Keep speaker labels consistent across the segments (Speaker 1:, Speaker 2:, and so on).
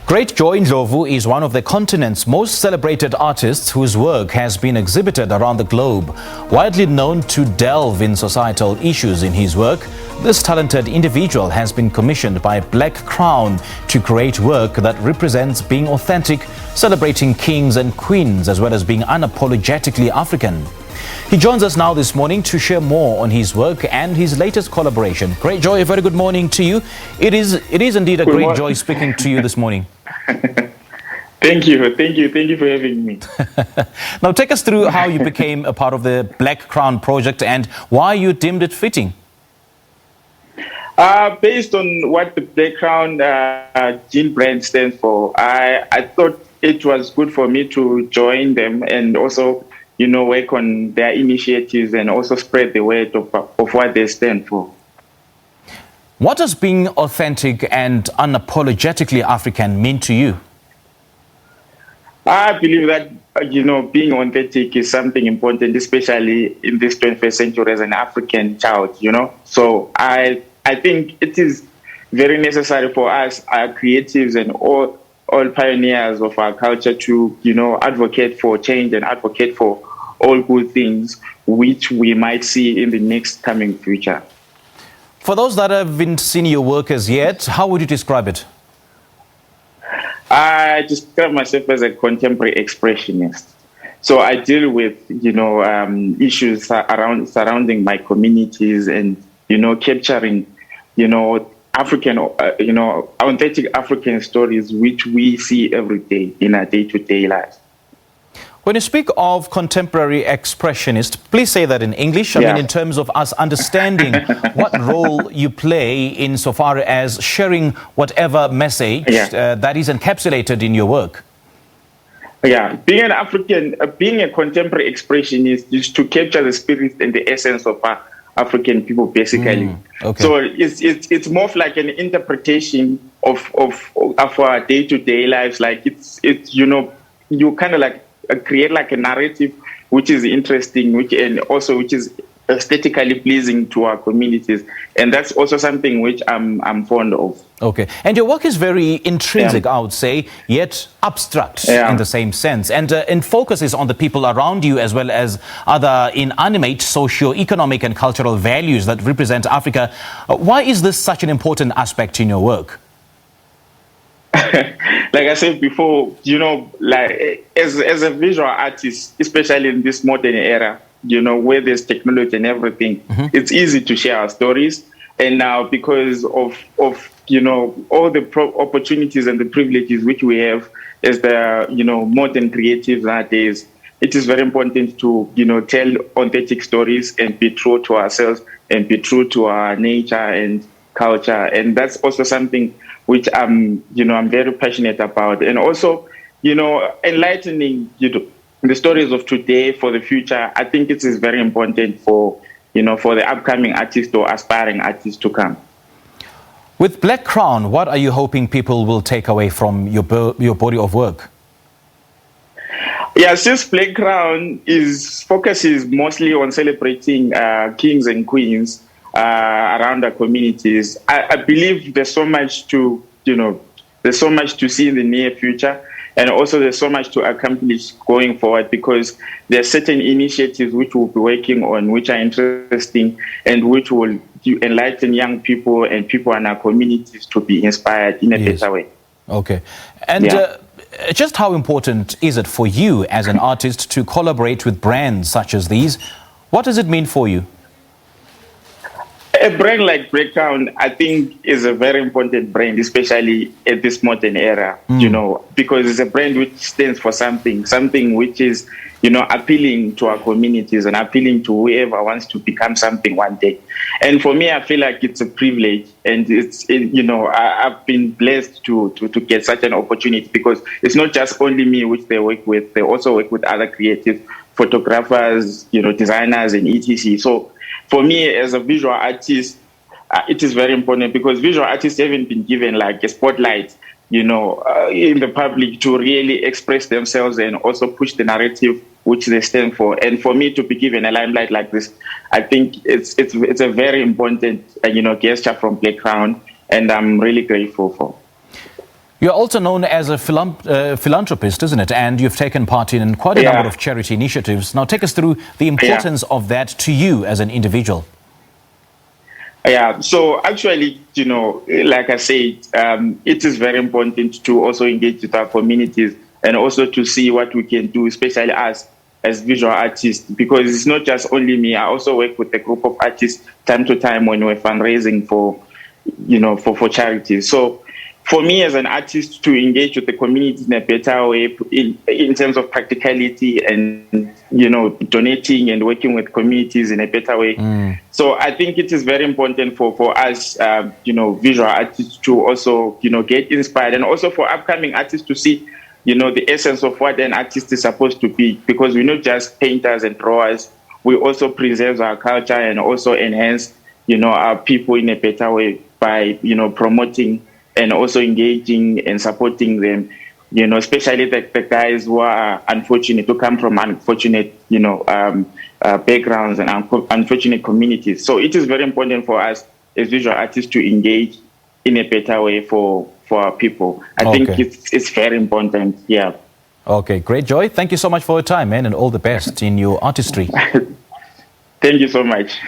Speaker 1: Greatjoy Ndlovu is one of the continent's most celebrated artists whose work has been exhibited around the globe. Widely known to delve in societal issues in his work, this talented individual has been commissioned by Black Crown to create work that represents being authentic, celebrating kings and queens, as well as being unapologetically African. He joins us now this morning to share more on his work and his latest collaboration. Greatjoy, a very good morning to you. It is indeed a great joy speaking to you this morning.
Speaker 2: Thank you for having me.
Speaker 1: Now take us through how you became a part of the Black Crown project and why you deemed it fitting.
Speaker 2: Based on what the Black Crown gene brand stands for, I thought it was good for me to join them and also, work on their initiatives and also spread the word of what they stand for.
Speaker 1: What does being authentic and unapologetically African mean to you?
Speaker 2: I believe that, being authentic is something important, especially in this 21st century as an African child, So I think it is very necessary for us, our creatives and all pioneers of our culture to, advocate for change and advocate for all good things which we might see in the next coming future.
Speaker 1: For those that haven't seen your work as yet, how would you describe it?
Speaker 2: I describe myself as a contemporary expressionist. So I deal with, issues surrounding my communities and, capturing, African, authentic African stories which we see every day in our day-to-day lives.
Speaker 1: When you speak of contemporary expressionist, please say that in English. I mean, in terms of us understanding what role you play insofar as sharing whatever message that is encapsulated in your work.
Speaker 2: Yeah, being an African, being a contemporary expressionist is to capture the spirit and the essence of our African people, basically.
Speaker 1: Okay.
Speaker 2: So it's more of like an interpretation of our day-to-day lives. Like you kind of like create like a narrative which is interesting, which is aesthetically pleasing to our communities, and that's also something which I'm fond of.
Speaker 1: Okay, and your work is very intrinsic, I would say, yet abstract in the same sense, and focuses on the people around you as well as other inanimate socio-economic and cultural values that represent Africa. Why is this such an important aspect in your work?
Speaker 2: Like I said before, like as a visual artist, especially in this modern era, where there's technology and everything, it's easy to share our stories. And now because of all the opportunities and the privileges which we have as the, modern creatives nowadays, it is very important to, tell authentic stories and be true to ourselves and be true to our nature and culture. And that's also something which I'm very passionate about. And also, enlightening, the stories of today for the future. I think it is very important for the upcoming artists or aspiring artists to come.
Speaker 1: With Black Crown, what are you hoping people will take away from your body of work?
Speaker 2: Yeah, since Black Crown focuses mostly on celebrating kings and queens around our communities, I believe there's so much to see in the near future, and also there's so much to accomplish going forward, because there are certain initiatives which we'll be working on which are interesting and which will enlighten young people and people in our communities to be inspired in a better way.
Speaker 1: Okay. And just how important is it for you as an artist to collaborate with brands such as these? What does it mean for you?
Speaker 2: A brand like Black Crown, I think, is a very important brand, especially at this modern era, because it's a brand which stands for something which is, appealing to our communities and appealing to whoever wants to become something one day. And for me, I feel like it's a privilege, and I've been blessed to get such an opportunity, because it's not just only me which they work with, they also work with other creative photographers, designers and etc. So for me as a visual artist, it is very important, because visual artists haven't been given like a spotlight, in the public to really express themselves and also push the narrative which they stand for. And for me to be given a limelight like this, I think it's a very important, gesture from Black Crown, and I'm really grateful for.
Speaker 1: You're also known as a philanthropist, isn't it? And you've taken part in quite a number of charity initiatives. Now, take us through the importance of that to you as an individual.
Speaker 2: Yeah, so actually, like I said, it is very important to also engage with our communities and also to see what we can do, especially us as visual artists, because it's not just only me. I also work with a group of artists time to time when we're fundraising for charities. So for me as an artist to engage with the community in a better way in terms of practicality and, donating and working with communities in a better way. So I think it is very important for us, visual artists to also, get inspired, and also for upcoming artists to see, the essence of what an artist is supposed to be, because we're not just painters and drawers. We also preserve our culture and also enhance, our people in a better way by, promoting and also engaging and supporting them, especially the guys who are unfortunate, who come from unfortunate, backgrounds and unfortunate communities. So it is very important for us as visual artists to engage in a better way for our people. I think it's very important, yeah.
Speaker 1: Okay, Greatjoy. Thank you so much for your time, man, and all the best in your artistry.
Speaker 2: Thank you so much.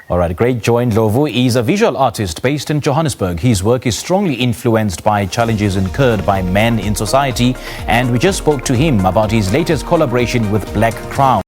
Speaker 1: All right, Greatjoy Ndlovu is a visual artist based in Johannesburg. His work is strongly influenced by challenges incurred by men in society, and we just spoke to him about his latest collaboration with Black Crown.